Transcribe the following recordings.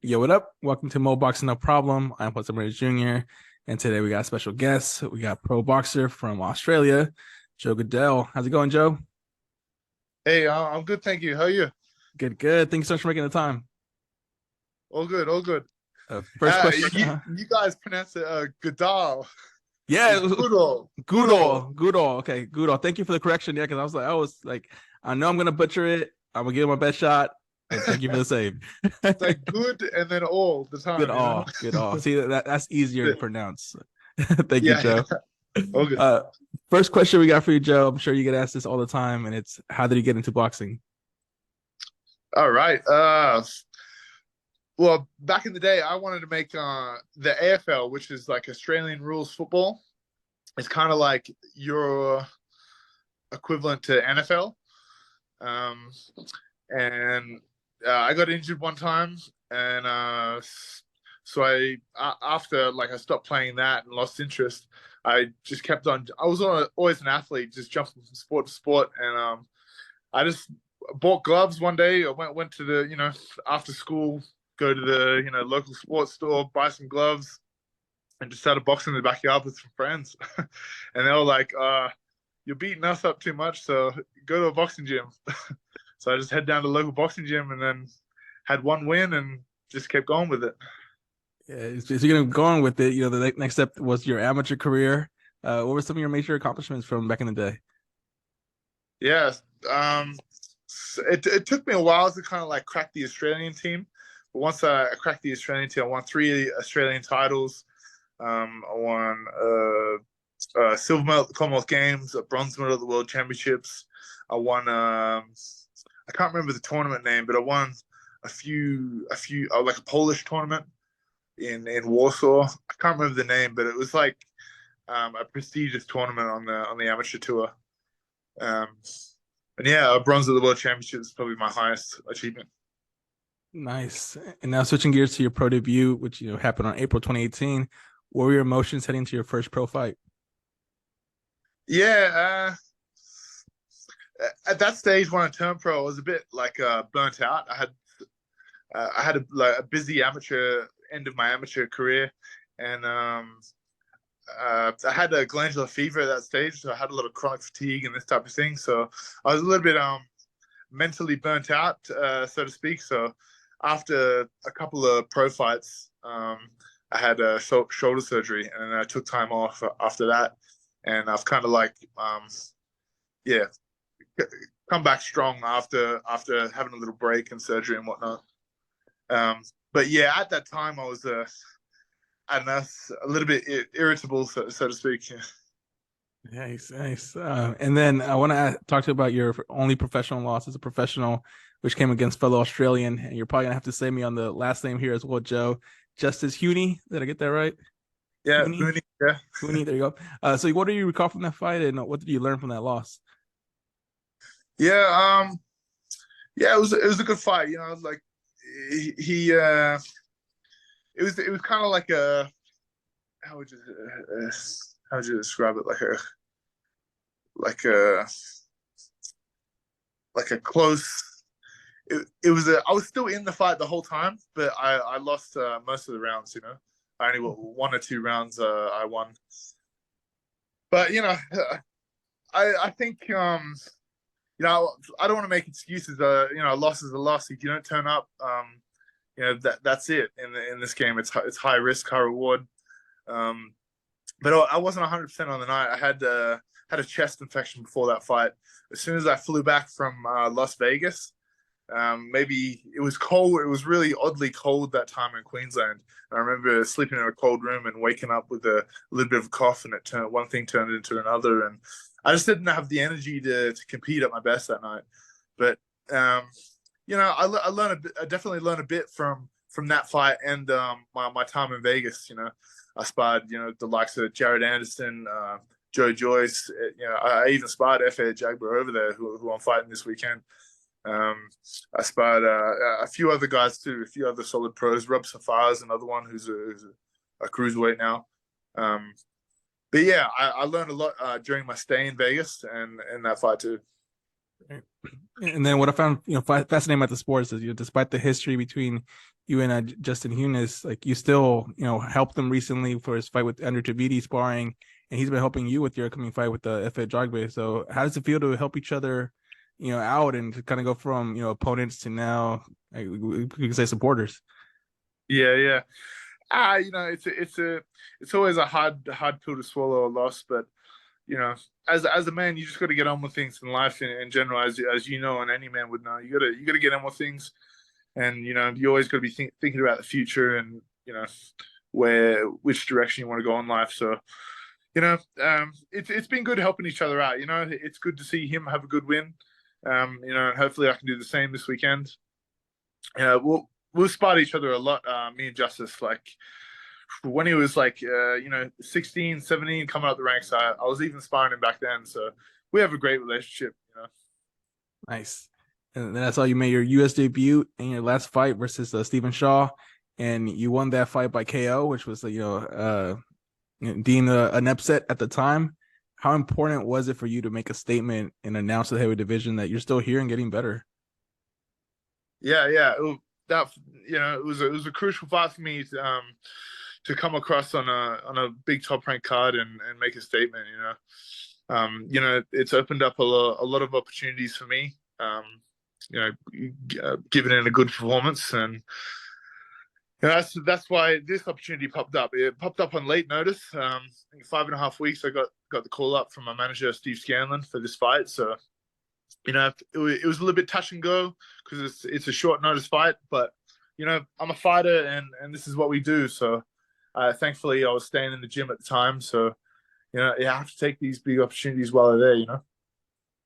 Yo, what up? Welcome to Mo Boxing No Problem. I'm Plus Ramirez Jr. And today we got a special guest. We got pro boxer from Australia, Joe Goodell. How's it going, Joe? Hey, I'm good, thank you. How are you? Good, good. Thank you so much for making the time. All good, all good. First question. You guys pronounce it Goodall. Yeah, It's it was Goodall. Goodall. Goodall. Goodall. Okay, Goodall. Thank you for the correction. Yeah, because I was like, I know I'm gonna butcher it. I'm gonna give it my best shot. And thank you for the save. It's like good and then all the Good time, you know? all. Good all. See that's easier to pronounce. Thank you, Yeah, Joe. yeah. All good. Uh, First question we got for you, Joe. I'm sure you get asked this all the time, and it's how did you get into boxing? All right. Well, back in the day, I wanted to make the AFL, which is like Australian rules football. It's kind of like your equivalent to NFL. Um, and I got injured one time, and so after like I stopped playing that and lost interest. I just kept on. I was always an athlete, just jumping from sport to sport, and I just bought gloves one day. I went to the after school, go to the local sports store, buy some gloves, and just started boxing in the backyard with some friends. And they were like, "You're beating us up too much, so go to a boxing gym." So I just head down to the local boxing gym and then had one win and just kept going with it. Yeah, so you're gonna go on with it. The next step was your amateur career. What were some of your major accomplishments from back in the day? Yeah. Um, it took me a while to kind of like crack the Australian team. But once I cracked the Australian team, I won three Australian titles. I won silver medal at the Commonwealth Games, a bronze medal at the World Championships. I won. I can't remember the tournament name, but I won a few like a Polish tournament in Warsaw. I can't remember the name, but it was like a prestigious tournament on the amateur tour. Um, and yeah, a bronze at the World Championships is probably my highest achievement. Nice. And now switching gears to your pro debut, which happened on April 2018. What were your emotions heading to your first pro fight? Yeah, at that stage when I turned pro, I was a bit like burnt out. I had a busy amateur end of my amateur career, and I had a glandular fever at that stage, so I had a lot of chronic fatigue and this type of thing. So I was a little bit mentally burnt out, so to speak. So after a couple of pro fights, I had a shoulder surgery, and I took time off after that, and I've kind of like yeah come back strong after having a little break and surgery and whatnot. But yeah, at that time I was I don't know, a little bit irritable, so to speak. Yeah. Nice, nice. And then I want to talk to you about your only professional loss as a professional, which came against fellow Australian. And you're probably gonna have to say me on the last name here as well, Joe. Justice Huni. Did I get that right? Yeah, Huni. Huni, yeah. Huni. There you go. So what do you recall from that fight, and what did you learn from that loss? Yeah, yeah, it was a good fight. Like he it was kind of like a how would you how would you describe it? Like a like a close. It was I was still in the fight the whole time, but I lost most of the rounds. I only got one or two rounds I won. But I think I don't want to make excuses. A loss is a loss. If you don't turn up, that's it. In this game, it's high risk, high reward. Um, but I wasn't 100% on the night. I had a chest infection before that fight. As soon as I flew back from Las Vegas, maybe it was cold. It was really oddly cold that time in Queensland. I remember sleeping in a cold room and waking up with a little bit of a cough, and one thing turned into another, and I just didn't have the energy to compete at my best that night. But I learned I definitely learned a bit from that fight and my time in Vegas. I sparred the likes of Jared Anderson, Joe Joyce. I even sparred Efe Jagba over there, who I'm fighting this weekend. I sparred a few other guys too, a few other solid pros. Rob Safar is another one who's a cruiserweight now. Um, but yeah, I learned a lot during my stay in Vegas and that fight too. And then what I found, fascinating about the sports is, despite the history between you and Justin Hunis, like you still, helped him recently for his fight with Andrew Tabiti sparring, and he's been helping you with your upcoming fight with the Efe Jogbe. So how does it feel to help each other, out and to kind of go from, opponents to now, like, we can say supporters? Yeah, yeah. It's always a hard pill to swallow, a loss, but as a man, you just got to get on with things in life in general, as you know, and any man would know. You got to get on with things, and you always got to be thinking about the future and which direction you want to go in life. So it's been good helping each other out. It's good to see him have a good win. Hopefully I can do the same this weekend. We'll spot each other a lot. Me and Justice, like when he was like 16, 17, coming up the ranks, I was even sparring him back then. So we have a great relationship. Nice. And then I saw you made your US debut in your last fight versus Stephen Shaw, and you won that fight by KO, which was deemed an upset at the time. How important was it for you to make a statement and announce to the heavyweight division that you're still here and getting better? Yeah, yeah. It was a crucial fight for me to come across on a big top ranked card and make a statement. It's opened up a lot of opportunities for me. Given in a good performance, and that's why this opportunity popped up. It popped up on late notice. I think 5.5 weeks. I got the call up from my manager Steve Scanlon for this fight. So it was a little bit touch and go because it's a short notice fight. But I'm a fighter, and this is what we do. So thankfully, I was staying in the gym at the time. So you have to take these big opportunities while they're there.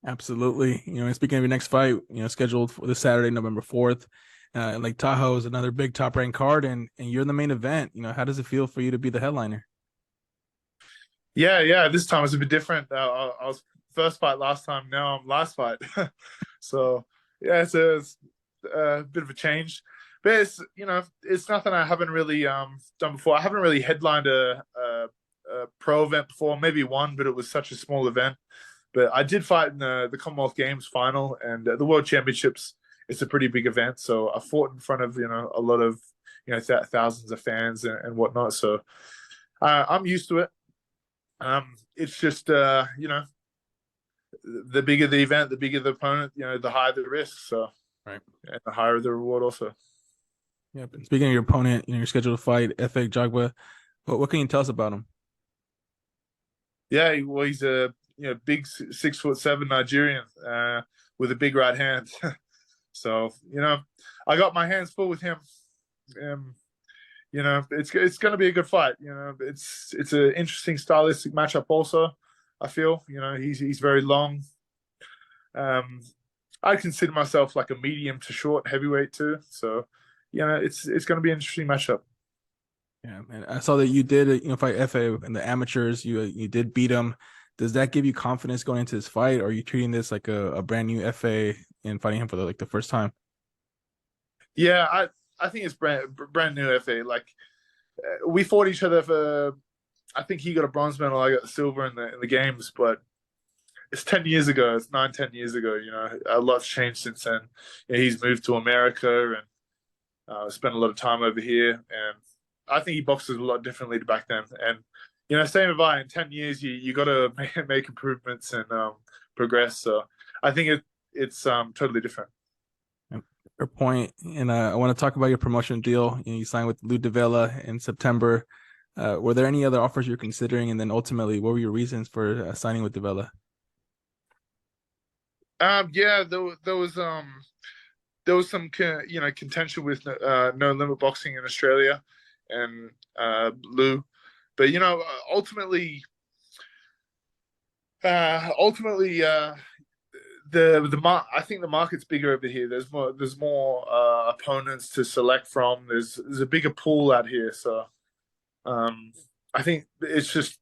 Absolutely. And speaking of your next fight, scheduled for this Saturday, November 4th, Lake Tahoe is another big top ranked card, and you're in the main event. How does it feel for you to be the headliner? Yeah. This time it's a bit different. I was first fight last time. Now I'm last fight. So yeah, it's a bit of a change, but it's nothing I haven't really done before. I haven't really headlined a pro event before. Maybe one, but it was such a small event. But I did fight in the Commonwealth Games final and the World Championships. It's a pretty big event, so I fought in front of a lot of thousands of fans and whatnot. So I'm used to it. It's just the bigger the event, the bigger the opponent, the higher the risk. So right, and the higher the reward also. Yeah. Speaking of your opponent, you're scheduled to fight Efe Jogbe. What can you tell us about him? Yeah, well, he's a big 6'7" Nigerian with a big right hand. So I got my hands full with him. It's going to be a good fight. It's an interesting stylistic matchup. Also, I feel he's very long. I consider myself like a medium to short heavyweight too. So it's going to be an interesting matchup. Yeah, and I saw that you did fight Efe in the amateurs. You did beat him. Does that give you confidence going into this fight, or are you treating this like a brand new Efe and fighting him for the first time? Yeah, I think it's brand new Efe. Like we fought each other for. I think he got a bronze medal. I got the silver in the games, but it's 10 years ago. It's 9, 10 years ago. A lot's changed since then. He's moved to America and spent a lot of time over here, and I think he boxes a lot differently to back then. And same with I. In 10 years, you got to make improvements and progress. So I think it's totally different. Fair point. And I want to talk about your promotion deal. You signed with Lou DiVella in September. Were there any other offers you're considering? And then ultimately, what were your reasons for signing with DiVella? Yeah, there was some contention with No Limit Boxing in Australia and Lou, but ultimately I think the market's bigger over here. There's more opponents to select from. There's a bigger pool out here, so I think it's just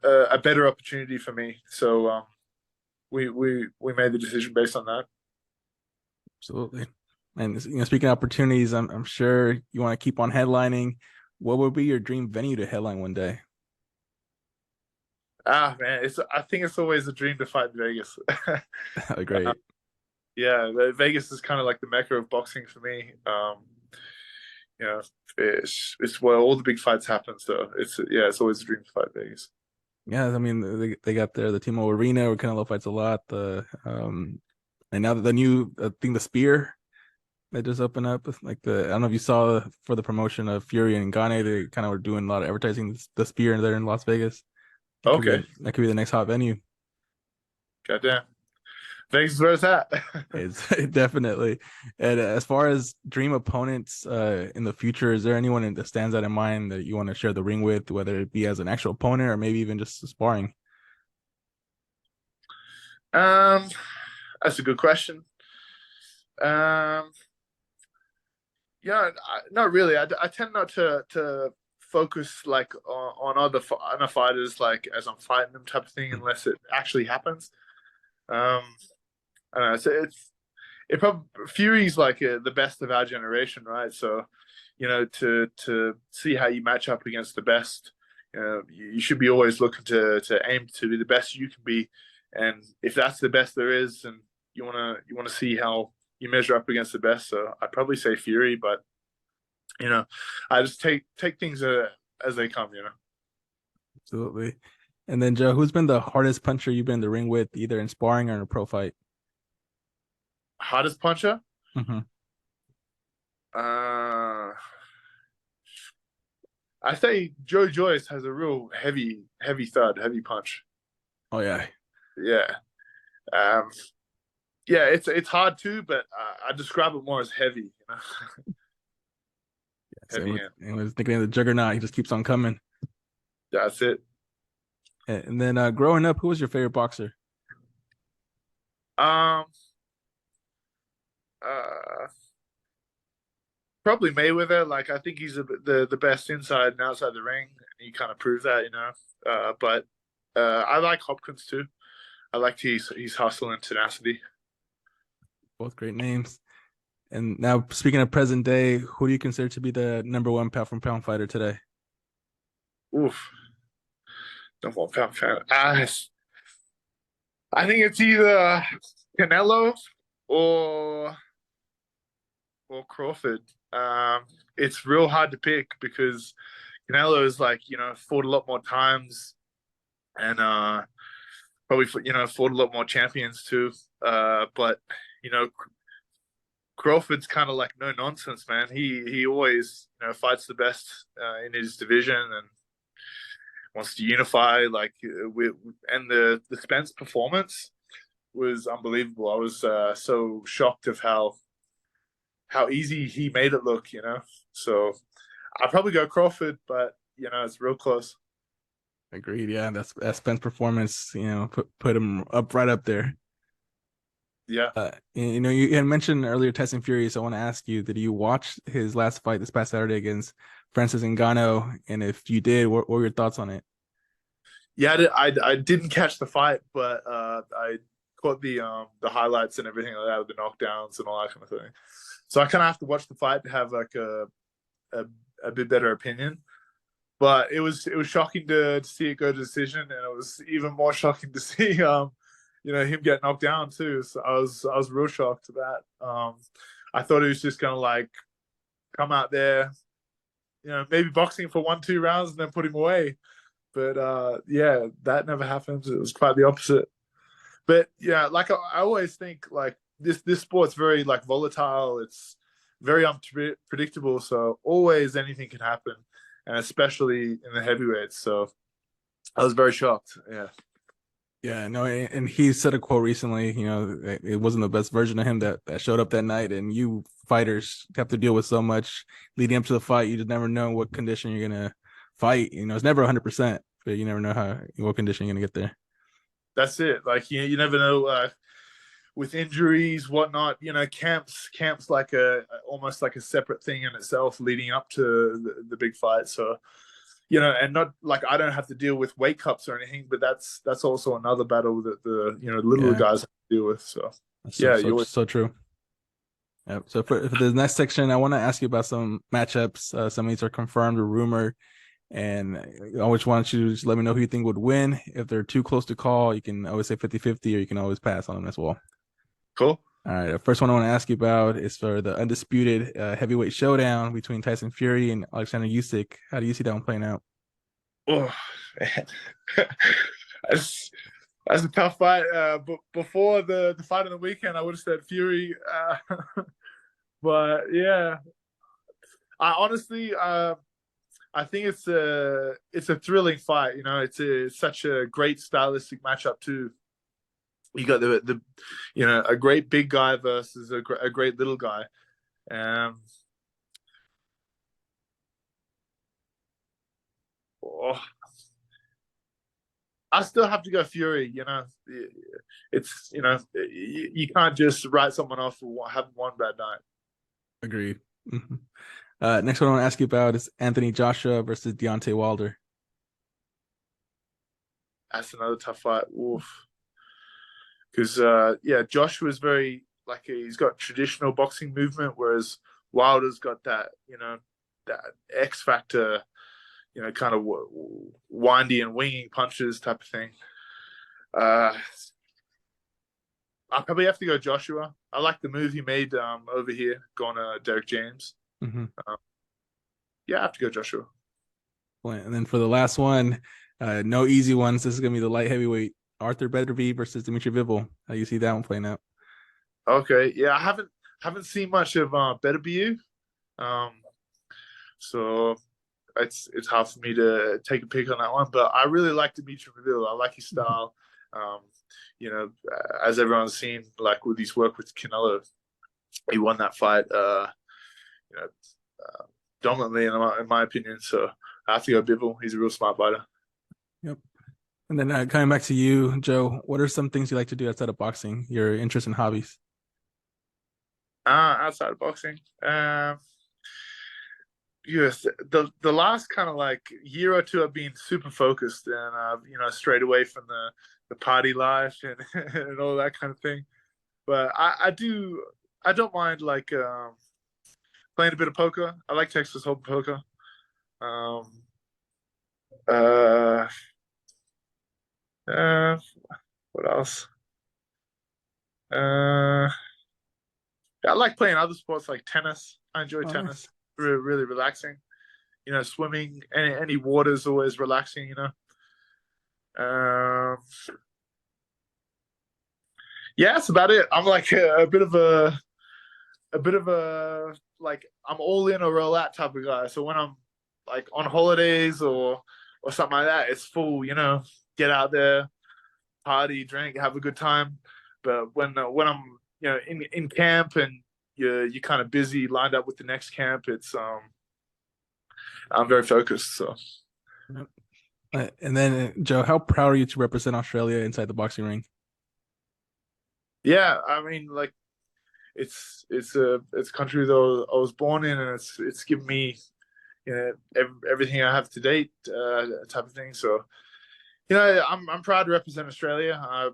a better opportunity for me. So we made the decision based on that. Absolutely. And speaking of opportunities, I'm sure you want to keep on headlining. What would be your dream venue to headline one day? Man, I think it's always a dream to fight in Vegas. Great. Yeah, Vegas is kind of like the mecca of boxing for me. You know, it's where all the big fights happen. So it's always a dream to fight Vegas. Yeah, I mean they got the Timo Arena where Canelo fights a lot. The and now the new thing, the Spear that just opened up. Like I don't know if you saw for the promotion of Fury and Ngannou, they kind of were doing a lot of advertising the Spear there in Las Vegas. Okay, That could be the next hot venue. goddamn, Vegas is where it's at. It's definitely. And as far as dream opponents in the future, is there anyone that stands out in mind that you want to share the ring with, whether it be as an actual opponent or maybe even just sparring? That's a good question. Um, yeah, not really. I tend not to focus like on other fighters like as I'm fighting them type of thing unless it actually happens. Um, I don't know. It probably Fury's like the best of our generation, right? So, to see how you match up against the best, you should be always looking to aim to be the best you can be, and if that's the best there is, and you wanna see how you measure up against the best. So I'd probably say Fury, but I just take things as they come. Absolutely. And then Joe, who's been the hardest puncher you've been in the ring with, either in sparring or in a pro fight? Hardest puncher. Mm-hmm. Uh, I say Joe Joyce has a real heavy thud, heavy punch. Oh yeah. Yeah. Um, yeah, it's hard too, but I describe it more as heavy. Heavy hand. And was thinking of the Juggernaut. He just keeps on coming. That's it. And then growing up, who was your favorite boxer? Um. Uh. Probably Mayweather. Like I think he's the best inside and outside the ring. He kind of proved that. But I like Hopkins too. I liked his hustle and tenacity. Both great names. And now, speaking of present day, who do you consider to be the number one pound for pound fighter today? Oof. Don't want pound fan. I think it's either Canelo or Crawford. It's real hard to pick because Canelo is like fought a lot more times and probably fought a lot more champions too. But Crawford's kind of like no nonsense, man. He always fights the best in his division and wants to unify. Like and the Spence performance was unbelievable. I was so shocked of how easy he made it look. So I'd probably go Crawford, but it's real close. Agreed. Yeah, that Spence performance. Put him right up there. Yeah. You had mentioned earlier Tyson Fury, so I want to ask you: did you watch his last fight this past Saturday against Francis Ngannou? And if you did, what were your thoughts on it? Yeah, I didn't catch the fight, but I caught the highlights and everything like that with the knockdowns and all that kind of thing. So I kind of have to watch the fight to have like a bit better opinion. But it was shocking to see it go to decision, and it was even more shocking to see him get knocked down too. So I was real shocked at that. I thought he was just gonna like come out there, maybe boxing for 1-2 rounds and then put him away. But yeah, that never happened. It was quite the opposite. But yeah, like I always think like this sport's very like volatile. It's very unpredictable. So always anything can happen, and especially in the heavyweights. So I was very shocked. Yeah. Yeah, no, and he said a quote recently, it wasn't the best version of him that showed up that night. And you fighters have to deal with so much leading up to the fight. You just never know what condition you're going to fight. It's never 100%, but you never know what condition you're going to get there. That's it. Like, you never know with injuries, whatnot, camps like almost like a separate thing in itself leading up to the big fight. So, and not like I don't have to deal with weight cuts or anything, but that's also another battle that the littler guys have to deal with. So so true. Yeah. So for the next section, I want to ask you about some matchups. Some of these are confirmed or rumored, and I always want you to just let me know who you think would win. If they're too close to call, you can always say 50-50, or you can always pass on them as well. Cool. All right. The first one I want to ask you about is for the undisputed heavyweight showdown between Tyson Fury and Alexander Usyk. How do you see that one playing out? Oh, man. that's that's a tough fight. But before the fight on the weekend, I would have said Fury. But yeah, I honestly, I think it's a thrilling fight. You know, it's such a great stylistic matchup too. You got a great big guy versus a great little guy. Um, oh, I still have to go Fury. You know, it's you can't just write someone off for having one bad night. Agreed. Mhm. Next one I want to ask you about is Anthony Joshua versus Deontay Wilder. That's another tough fight. Oof. Because yeah, Josh was very like he's got traditional boxing movement, whereas Wilder's got that that X factor, kind of windy and winging punches type of thing. Uh, I probably have to go Joshua. I like the move he made over here, going to Derek James. Mhm. Um, yeah, I have to go Joshua. And then for the last one, no easy ones. This is gonna be the light heavyweight Arthur Beterbiev versus Dimitri Bivol. How do you see that one playing out? Okay, yeah, I haven't seen much of Better Be You, um, so it's hard for me to take a pick on that one. But I really like Dimitri Bivol. I like his style. Um, as everyone's seen, like with his work with Canelo, he won that fight. You know, uh, dominantly in my opinion. So I have to go Bivol. He's a real smart fighter. Yep. And then coming back to you, Joe, what are some things you like to do outside of boxing? Your interest in hobbies? Outside of boxing, yes, the last kind of like year or two, I've been super focused and strayed away from the party life and and all that kind of thing. But I don't mind like playing a bit of poker. I like Texas Hold'em poker. Um, uh, uh, what else? Uh, I like playing other sports like tennis. I enjoy Oh, tennis. nice. Really, really relaxing. Swimming, any water is always relaxing. Um, yeah, that's about it. I'm like a bit of a like I'm all in or roll out type of guy. So when I'm like on holidays or something like that, it's full. Get out there, party, drink, have a good time. But when I'm in camp and you're kind of busy, lined up with the next camp, it's I'm very focused. So Yep. And then, Joe, how proud are you to represent Australia inside the boxing ring? yeah, I mean like it's a country that I was born in, and it's given me everything I have to date, type of thing. So I'm proud to represent Australia. I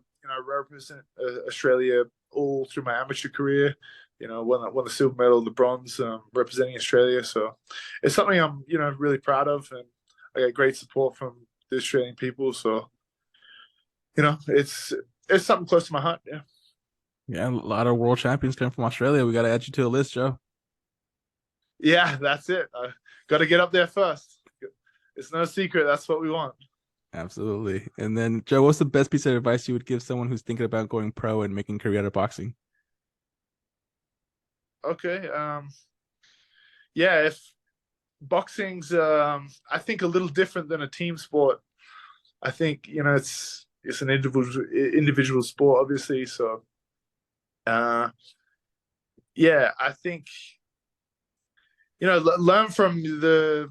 represent Australia all through my amateur career. Won the silver medal, the bronze, representing Australia. So it's something I'm really proud of, and I get great support from the Australian people. So it's something close to my heart. Yeah. Yeah, a lot of world champions come from Australia. We got to add you to the list, Joe. Yeah, that's it. I got to get up there first. It's no secret. That's what we want. Absolutely. And then, Joe, what's the best piece of advice you would give someone who's thinking about going pro and making a career out of boxing? Okay. Yeah, if boxing's, I think a little different than a team sport. I think it's an individual sport, obviously. So, uh, yeah, I think learn from the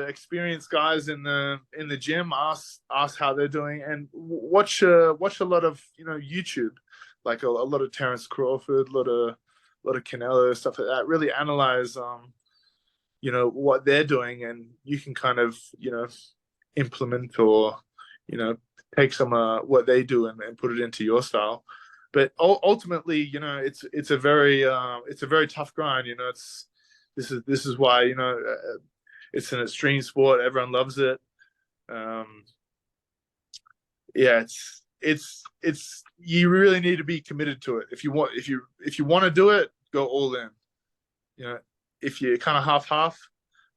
experienced guys in the gym. Ask how they're doing, and watch a lot of YouTube, like a lot of Terence Crawford, a lot of Canelo, stuff like that. Really analyze what they're doing, and you can kind of implement or you know take some what they do and put it into your style. But ultimately, it's a very tough grind. This is why it's an extreme sport. Everyone loves it. Um, yeah, it's you really need to be committed to it. If you want to do it, go all in. You know, if you're kind of half,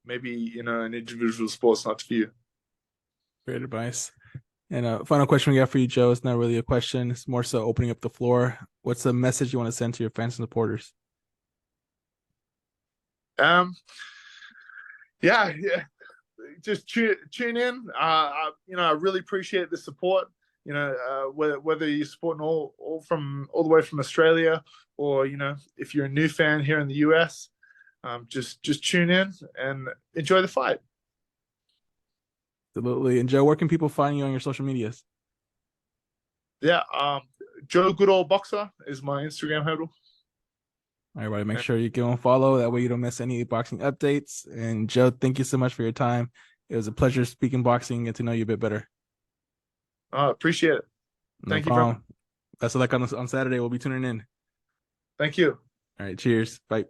maybe an individual sport's not for you. Great advice. And final question we got for you, Joe. It's not really a question. It's more so opening up the floor. What's the message you want to send to your fans and supporters? Yeah. Just tune in. I really appreciate the support. Whether you're supporting all the way from Australia, or if you're a new fan here in the US, just tune in and enjoy the fight. Absolutely. And Joe, where can people find you on your social medias? Yeah, Joe Goodall Boxer is my Instagram handle. Everybody, make sure you go and follow. That way you don't miss any boxing updates. And Joe, thank you so much for your time. It was a pleasure speaking boxing and get to know you a bit better. Appreciate it. Thank you, bro. Best of luck on Saturday. We'll be tuning in. Thank you. All right. Cheers. Bye.